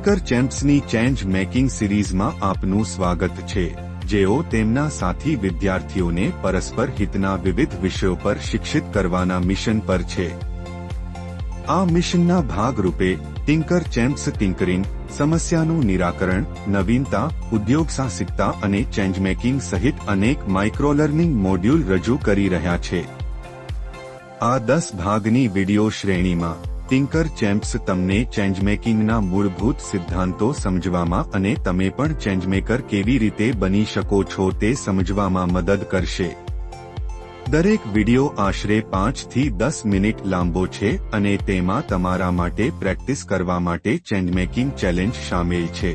ટિંકર ચેમ્પ્સની change making સિરીઝમાં આપનું સ્વાગત છે, જેઓ તેમના સાથી વિદ્યાર્થીઓને પરસ્પર હિતના વિવિધ વિષયો પર શિક્ષિત કરવાના મિશન પર છે. આ મિશનના ભાગરૂપે ટિંકર ચેમ્પ્સ ટિંકરિંગ, સમસ્યાનું નિરાકરણ, નવીનતા, ઉદ્યોગસાહસિકતા અને ચેન્જ મેકિંગ સહિત અનેક માઇક્રોલર્નિંગ મોડ્યુલ રજૂ કરી રહ્યા છે. આ 10 ભાગની વિડિયો શ્રેણીમાં ટિંકર ચેમ્પ્સ તમને ચેન્જમેકિંગના મૂળભૂત સિદ્ધાંતો સમજવામાં અને તમે પણ ચેન્જમેકર કેવી રીતે બની શકો છો તે સમજવામાં મદદ કરશે. દરેક વિડિયો આશરે 5 થી 10 મિનિટ લાંબો છે અને તેમાં તમારા માટે પ્રેક્ટિસ કરવા માટે ચેન્જમેકિંગ ચેલેન્જ શામેલ છે.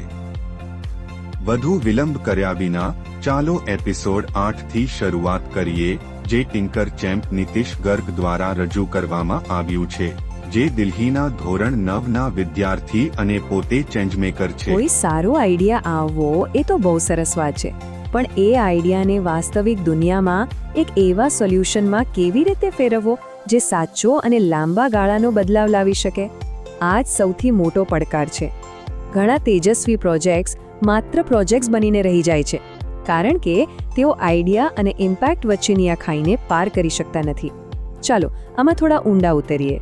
વધુ વિલંબ કર્યા વિના ચાલો એપિસોડ 8 થી શરૂઆત કરીએ, જે ટિંકર ચેમ્પ નીતિશ ગર્ગ દ્વારા રજૂ કરવામાં આવ્યું છે, જે દિલ્હીના ધોરણ 9 ના વિદ્યાર્થી અને પોતે ચેન્જમેકર છે. કોઈ સારો આઈડિયા આવવો એ તો બહુ સરસ વાત છે, પણ એ આઈડિયાને વાસ્તવિક દુનિયામાં એક એવા સોલ્યુશનમાં કેવી રીતે ફેરવવો જે સાચો અને લાંબા ગાળાનો બદલાવ લાવી શકે, આ જ સૌથી મોટો પડકાર છે. ઘણા તેજસ્વી પ્રોજેક્ટ્સ માત્ર પ્રોજેક્ટ્સ બનીને રહી જાય છે, કારણ કે તેઓ આઈડિયા અને ઇમ્પેક્ટ વચ્ચેની આ ખાઈને પાર કરી શકતા નથી. ચાલો આમાં થોડા ઊંડા ઉતરીએ.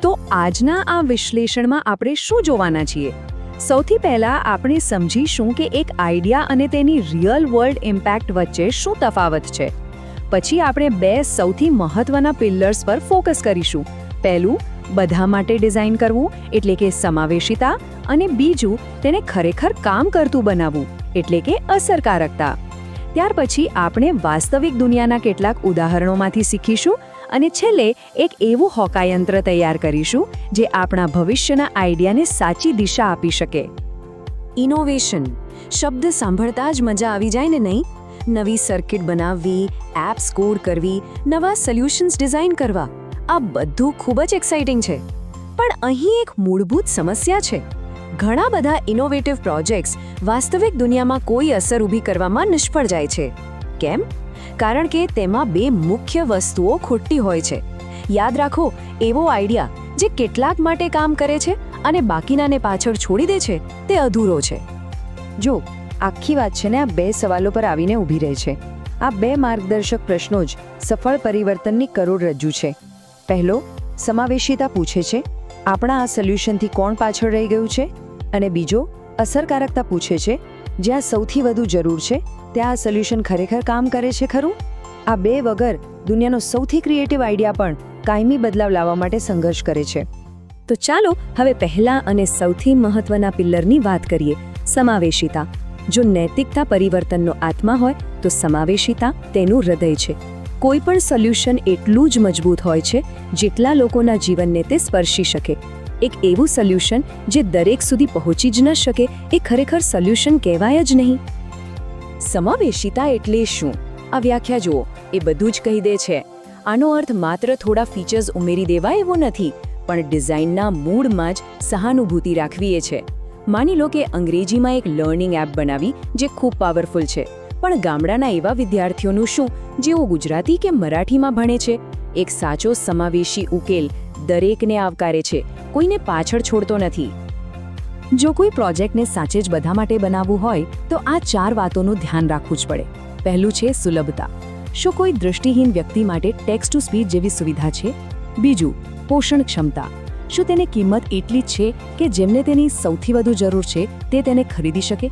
તો આજના આ વિશ્લેષણમાં આપણે શું જોવાના છીએ? સૌથી પહેલા આપણે સમજીશું કે એક આઈડિયા અને તેની રિયલ વર્લ્ડ ઇમ્પેક્ટ વચ્ચે શું તફાવત છે. પછી આપણે 2 સૌથી મહત્વના પિલર્સ પર ફોકસ કરીશું. પહેલું, બધા માટે ડિઝાઇન કરવું એટલે કે સમાવેશિતા, અને બીજું, તેને ખરેખર કામ કરતું બનાવવું એટલે કે અસરકારકતા. ત્યાર પછી આપણે વાસ્તવિક દુનિયાના કેટલાક ઉદાહરણોમાંથી શીખીશું અને છેલ્લે એક એવું હોકાયંત્ર તૈયાર કરીશું જે આપણા ભવિષ્યના આઈડિયાને સાચી દિશા આપી શકે. ઇનોવેશન શબ્દ સાંભળતા જ મજા આવી જાય ને, નહીં? નવી સર્કિટ બનાવવી, એપ્સ કોડ કરવી, નવા સોલ્યુશન્સ ડિઝાઇન કરવા, આ બધું ખૂબ જ એક્સાઇટિંગ છે. પણ અહીં એક મૂળભૂત સમસ્યા છે. ઘણા બધા ઇનોવેટિવ પ્રોજેક્ટ્સ વાસ્તવિક દુનિયામાં કોઈ અસર ઊભી કરવામાં નિષ્ફળ જાય છે. કેમ? કારણ કે તેમાં 2 મુખ્ય વસ્તુઓ ખોટી હોય છે. યાદ રાખો, એવો આઈડિયા જે કેટલાક માટે કામ કરે છે અને બાકીનાને પાછળ છોડી દે છે, તે અધૂરો છે. જો આખી વાત છે ને આ 2 સવાલો પર આવીને ઊભી રહે છે. આ 2 માર્ગદર્શક પ્રશ્નો જ સફળ પરિવર્તનની કરોડરજ્જુ છે. પહેલો, સમાવેશિતા પૂછે છે, આપણા આ સોલ્યુશનથી કોણ પાછળ રહી ગયું છે? અને બીજો, અસરકારકતા પૂછે છે, જ્યાં સૌથી વધુ જરૂર છે ત્યાં આ સોલ્યુશન ખરેખર કામ કરે છે ખરું? આ 2 વગર દુનિયાનો સૌથી ક્રિએટિવ આઈડિયા પણ કાયમી બદલાવ લાવવા માટે સંઘર્ષ કરે છે. તો ચાલો હવે પહેલા અને સૌથી મહત્વના પિલરની વાત કરીએ, સમાવેશિતા. જો નૈતિકતા પરિવર્તનનો આત્મા હોય તો સમાવેશિતા તેનું હૃદય છે. કોઈ પણ સોલ્યુશન એટલું જ મજબૂત હોય છે જેટલા લોકોના જીવનને તે સ્પર્શી શકે. એક એવું સોલ્યુશન જે દરેક સુધી પહોંચી જ ન શકે એ ખરેખર સોલ્યુશન કહેવાય જ નહીં. સમાવેશિતા એટલે શું? આ વ્યાખ્યા જુઓ, એ બધું જ કહી દે છે. આનો અર્થ માત્ર થોડા ફીચર્સ ઉમેરી દેવા એવો નથી, પણ ડિઝાઇનના મૂળમાં જ સહાનુભૂતિ રાખવી એ છે. માની લો કે અંગ્રેજીમાં એક લર્નિંગ એપ બનાવી જે ખૂબ પાવરફુલ છે, પણ ગામડાના એવા વિદ્યાર્થીઓનું શું જેઓ ગુજરાતી કે મરાઠીમાં ભણે છે? એક સાચો સમાવેશી ઉકેલ દરેકને આવકારે છે, કોઈને પાછળ છોડતો નથી. જો કોઈ પ્રોજેક્ટને સાચે જ બધા માટે બનાવવું હોય તો આ 4 વાતોનું ધ્યાન રાખવું જ પડે. પહેલું છે સુલભતા. શું કોઈ દૃષ્ટિહીન વ્યક્તિ માટે ટેક્સ્ટ ટુ સ્પીચ જેવી સુવિધા છે? બીજું, પોષણ ક્ષમતા. શું તેની કિંમત એટલી જ છે કે જેમને તેની સૌથી વધુ જરૂર છે તે તેને ખરીદી શકે?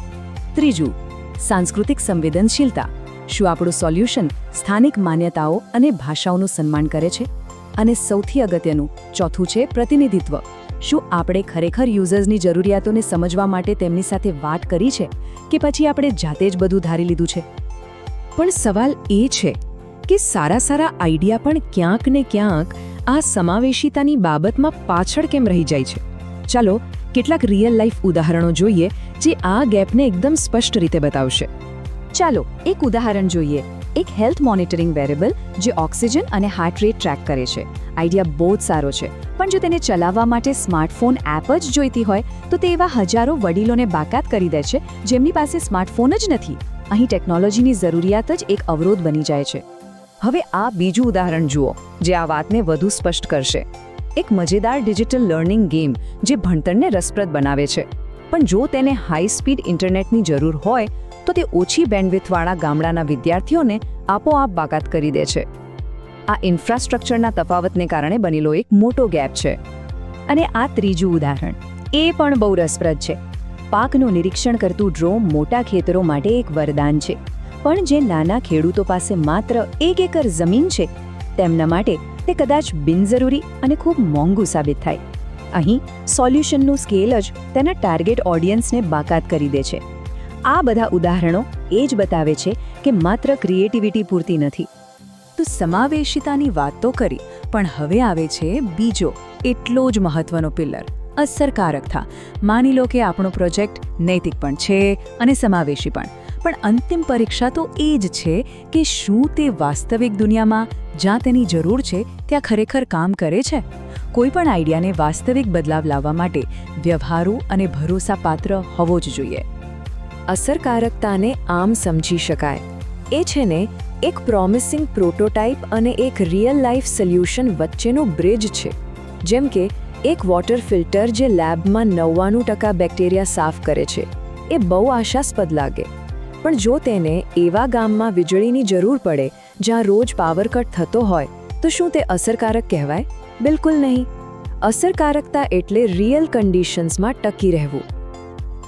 ત્રીજું, સાંસ્કૃતિક સંવેદનશીલતા. શું આપણું સોલ્યુશન સ્થાનિક માન્યતાઓ અને ભાષાઓનું સન્માન કરે છે? અને સૌથી અગત્યનું, ચોથું છે પ્રતિનિધિત્વ. શું આપણે ખરેખર યુઝર્સની જરૂરિયાતોને સમજવા માટે તેમની સાથે વાત કરી છે કે પછી આપણે જાતે જ બધું ધારી લીધું છે? પણ સવાલ એ છે કે સારા આઈડિયા પણ ક્યાંક ને ક્યાંક આ સમાવેશિતાની બાબતમાં પાછળ કેમ રહી જાય છે? ચાલો કેટલાક રિયલ લાઈફ ઉદાહરણો જોઈએ જે આ ગેપને એકદમ સ્પષ્ટ રીતે બતાવશે. ચાલો એક ઉદાહરણ જોઈએ. એક હેલ્થ મોનિટરિંગ વેરેબલ જે ઓક્સિજન અને હાર્ટ રેટ ટ્રેક કરે છે. આઈડિયા બહુ જ સારો છે, પણ જો તેને ચલાવવા માટે સ્માર્ટફોન એપ જ જોઈતી હોય તો તે એવા હજારો વડીલોને બાકાત કરી દે છે જેમની પાસે સ્માર્ટફોન જ નથી. અહીં ટેકનોલોજીની જરૂરિયાત જ એક અવરોધ બની જાય છે. હવે આ બીજું ઉદાહરણ જુઓ જે આ વાતને વધુ સ્પષ્ટ કરશે. એક મજેદાર ડિજિટલ લર્નિંગ ગેમ જે ભણતરને રસપ્રદ બનાવે છે. પણ જો તેને હાઈ સ્પીડ ઇન્ટરનેટની જરૂર હોય તો તે ઓછી બેન્ડવિથવાળા ગામડાના વિદ્યાર્થીઓને આપોઆપ બાકાત કરી દે છે. આ ઇન્ફ્રાસ્ટ્રક્ચરના તફાવતને કારણે બનેલો એક મોટો ગેપ છે. અને આ ત્રીજું ઉદાહરણ એ પણ બહુ રસપ્રદ છે. પાકનું નિરીક્ષણ કરતું ડ્રોન મોટા ખેતરો માટે એક વરદાન છે, પણ જે નાના ખેડૂતો પાસે માત્ર 1 એકર જમીન છે તેમના માટે તે કદાચ બિનજરૂરી અને ખૂબ મોંઘું સાબિત થાય. અહીં સોલ્યુશનનું સ્કેલ જ તેના ટાર્ગેટ ઓડિયન્સને બાકાત કરી દે છે. આ બધા ઉદાહરણો એ જ બતાવે છે કે માત્ર ક્રિએટિવિટી પૂરતી નથી. તો સમાવેશિતાની વાત તો કરી, પણ હવે આવે છે બીજો એટલો જ મહત્વનો પિલર, અસરકારકતા. માની લો કે આપણો પ્રોજેક્ટ નૈતિક પણ છે અને સમાવેશી પણ અંતિમ પરીક્ષા તો એ જ છે કે શું તે વાસ્તવિક દુનિયામાં જ્યાં તેની જરૂર છે ત્યાં ખરેખર કામ કરે છે. કોઈ પણ આઈડિયાને વાસ્તવિક બદલાવ લાવવા માટે વ્યવહારુ અને ભરોસાપાત્ર હોવો જ જોઈએ. અસરકારકતાને આમ સમજી શકાય એ છે ને એક પ્રોમિસિંગ પ્રોટોટાઇપ અને એક રિયલ લાઈફ સોલ્યુશન વચ્ચેનો બ્રિજ છે. જેમ કે એક વોટર ફિલ્ટર જે લેબમાં 99% બેક્ટેરિયા સાફ કરે છે, એ બહુ આશાસ્પદ લાગે, પણ જો તેને એવા ગામમાં વીજળીની જરૂર પડે જ્યાં રોજ પાવર કટ થતો હોય તો શું તે અસરકારક કહેવાય? બિલકુલ નહીં. અસરકારકતા એટલે રિયલ કન્ડિશન્સમાં ટકી રહેવું.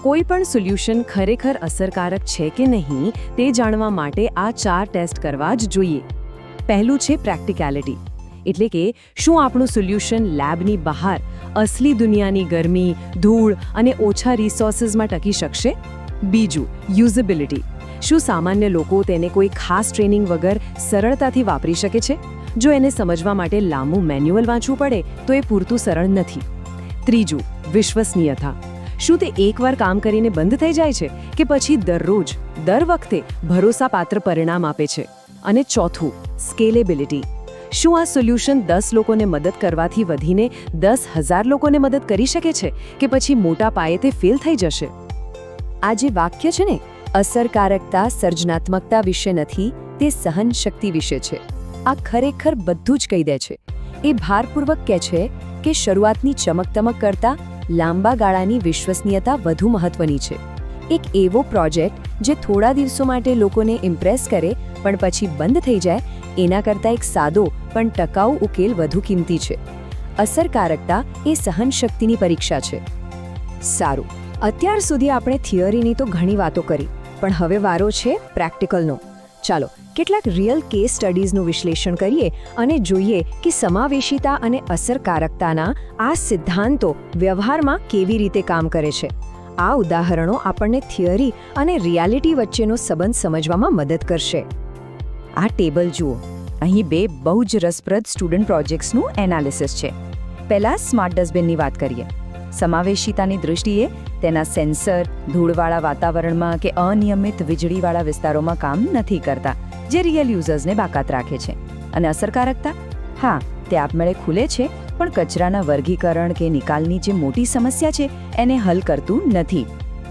કોઈ પણ સોલ્યુશન ખરેખર અસરકારક છે કે નહીં તે જાણવા માટે આ 4 ટેસ્ટ કરવા જ જોઈએ. પહેલું છે પ્રેક્ટિકેલિટી, એટલે કે શું આપણું સોલ્યુશન લેબની બહાર અસલી દુનિયાની ગરમી, ધૂળ અને ઓછા રિસોર્સિસમાં ટકી શકશે. બીજું યુઝેબિલિટી, શું સામાન્ય લોકો તેને કોઈ ખાસ ટ્રેનિંગ વગર સરળતાથી વાપરી શકે છે? જો એને સમજવા માટે લાંબુ મેન્યુઅલ વાંચવું પડે તો એ પૂરતું સરળ નથી. ત્રીજું વિશ્વસનીયતા, શું તે એકવાર કામ કરીને બંધ થઈ જાય છે કે પછી દરરોજ દર વખતે ભરોસાપાત્ર પરિણામ આપે છે? અને ચોથું સ્કેલેબિલિટી, શું આ સોલ્યુશન 10 લોકોને મદદ કરવાથી વધીને 10,000 લોકોને મદદ કરી શકે છે કે પછી મોટા પાયે તે ફેલ થઈ જશે? આ જે વાક્ય છે ને, અસરકારકતા સર્જનાત્મકતા વિશે નથી, તે સહનશક્તિ વિશે છે. આ ખરેખર બધું જ કહી દે છે. એ ભારપૂર્વક કહે છે કે શરૂઆતની ચમકદમક કરતાં લાંબા ગાળાની વિશ્વસનીયતા વધુ મહત્વની છે. એક એવો પ્રોજેક્ટ જે થોડા દિવસો માટે લોકોને ઇમ્પ્રેસ કરે પણ પછી બંધ થઈ જાય, એના કરતાં એક સાદો પણ ટકાઉ ઉકેલ વધુ કિંમતી છે. અસરકારકતા એ સહનશક્તિની પરીક્ષા છે. સારું, અત્યાર સુધી આપણે થિયરીની તો ઘણી વાતો કરી, પણ હવે વારો છે પ્રેક્ટિકલનો. ચાલો કેટલાક રિયલ કેસ સ્ટડીઝનું વિશ્લેષણ કરીએ અને જોઈએ કે સમાવેશિતા અને અસરકારકતાના આ સિદ્ધાંતો વ્યવહારમાં કેવી રીતે કામ કરે છે. આ ઉદાહરણો આપણને થિયરી અને રિયાલિટી વચ્ચેનો સંબંધ સમજવામાં મદદ કરશે. આ ટેબલ જુઓ, અહીં 2 બહુ જ રસપ્રદ સ્ટુડન્ટ પ્રોજેક્ટ્સનું એનાલિસિસ છે. પહેલાં સ્માર્ટ ડસ્ટબિનની વાત કરીએ. સમાવેશિતાની દૃષ્ટિએ તેના સેન્સર ધૂળવાળા વાતાવરણમાં કે અનિયમિત વીજળીવાળા વિસ્તારોમાં કામ નથી કરતા, જે રિયલ યુઝર્સને બાકાત રાખે છે. અને અસરકારકતા? હા, તે આપમેળે ખુલે છે, પણ કચરાના વર્ગીકરણ કે નિકાલની જે મોટી સમસ્યા છે એને હલ કરતું નથી.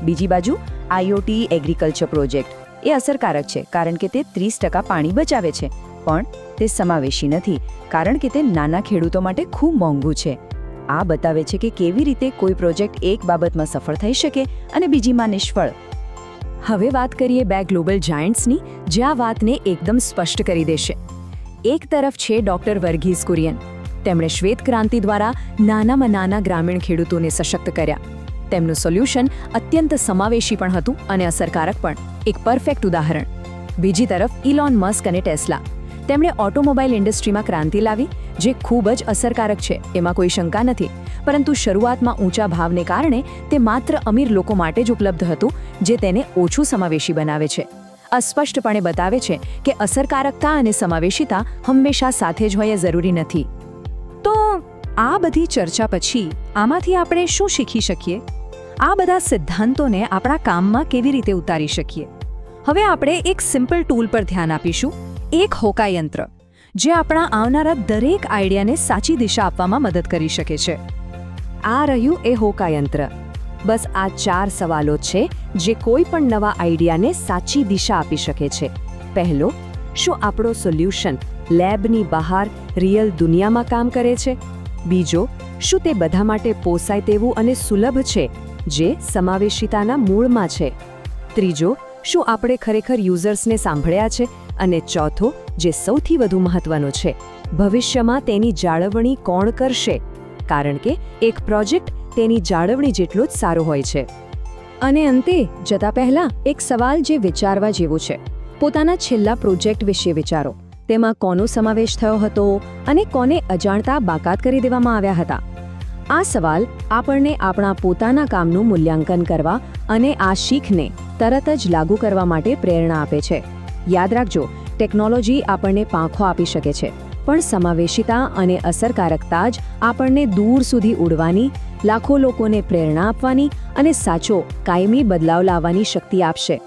બીજી બાજુ IoT એગ્રીકલ્ચર પ્રોજેક્ટ એ અસરકારક છે કારણ કે તે 30% પાણી બચાવે છે, પણ તે સમાવેશી નથી કારણ કે તે નાના ખેડૂતો માટે ખૂબ મોંઘું છે. આ બતાવે છે કે કેવી રીતે કોઈ પ્રોજેક્ટ એક બાબતમાં સફળ થઈ શકે અને બીજીમાં નિષ્ફળ. હવે વાત કરીએ 2 ગ્લોબલ જાયન્ટ્સની, જે આ વાતને એકદમ સ્પષ્ટ કરી દેશે. એક તરફ છે ડોક્ટર વર્ગીઝ કુરિયન. તેમણે શ્વેત ક્રાંતિ દ્વારા નાનામાં નાના ગ્રામીણ ખેડૂતોને સશક્ત કર્યા. તેમનું સોલ્યુશન અત્યંત સમાવેશી પણ હતું અને અસરકારક પણ. એક પરફેક્ટ ઉદાહરણ. બીજી તરફ ઇલોન મસ્ક અને ટેસ્લા. તેમણે ઓટોમોબાઈલ ઇન્ડસ્ટ્રીમાં ક્રાંતિ લાવી, જે ખૂબ જ અસરકારક છે, એમાં કોઈ શંકા નથી. પરંતુ શરૂઆતમાં ઊંચા ભાવને કારણે તે માત્ર અમીર લોકો માટે જ ઉપલબ્ધ હતું, જે તેને ઓછું સમાવેશી બનાવે છે. આ સ્પષ્ટપણે બતાવે છે કે અસરકારકતા અને સમાવેશિતા હંમેશા સાથે જ હોય એ જરૂરી નથી. તો આ બધી ચર્ચા પછી આમાંથી આપણે શું શીખી શકીએ? આ બધા સિદ્ધાંતોને આપણા કામમાં કેવી રીતે ઉતારી શકીએ? હવે આપણે એક સિમ્પલ ટૂલ પર ધ્યાન આપીશું, એક હોકા યંત્ર, જે આપણા આવનારા દરેક આઈડિયાને સાચી દિશા આપવામાં મદદ કરી શકે છે. આ રહ્યું એ હોકા યંત્ર. બસ આ 4 સવાલો છે જે કોઈ પણ નવા આઈડિયાને સાચી દિશા આપી શકે છે. પહેલો, શું આપણો સોલ્યુશન લેબની બહાર રિયલ દુનિયામાં કામ કરે છે? બીજો, શું તે બધા માટે પોસાય તેવું અને સુલભ છે? જે સમાવેશિતાના મૂળમાં છે. ત્રીજો, શું આપણે ખરેખર યુઝર્સને સાંભળ્યા છે? અને ચોથો, જે સૌથી વધુ મહત્વનો છે, ભવિષ્યમાં તેની જાળવણી કોણ કરશે? કારણ કે એક પ્રોજેક્ટ તેની જાળવણી જેટલો જ સારો હોય છે. અને અંતે જતા પહેલા એક સવાલ જે વિચારવા જેવો છે. પોતાના છેલ્લા પ્રોજેક્ટ વિશે વિચારો. તેમાં કોનો સમાવેશ થયો હતો અને કોને અજાણતા બાકાત કરી દેવામાં આવ્યા હતા? આ સવાલ આપણને આપણા પોતાના કામનું મૂલ્યાંકન કરવા અને આ શીખને તરત જ લાગુ કરવા માટે પ્રેરણા આપે છે. યાદ રાખજો, ટેકનોલોજી આપણને પાંખો આપી શકે છે, પણ સમાવેશિતા અને અસરકારકતા જ આપણને દૂર સુધી ઉડવાની, લાખો લોકોને પ્રેરણા આપવાની અને સાચો કાયમી બદલાવ લાવવાની શક્તિ આપશે.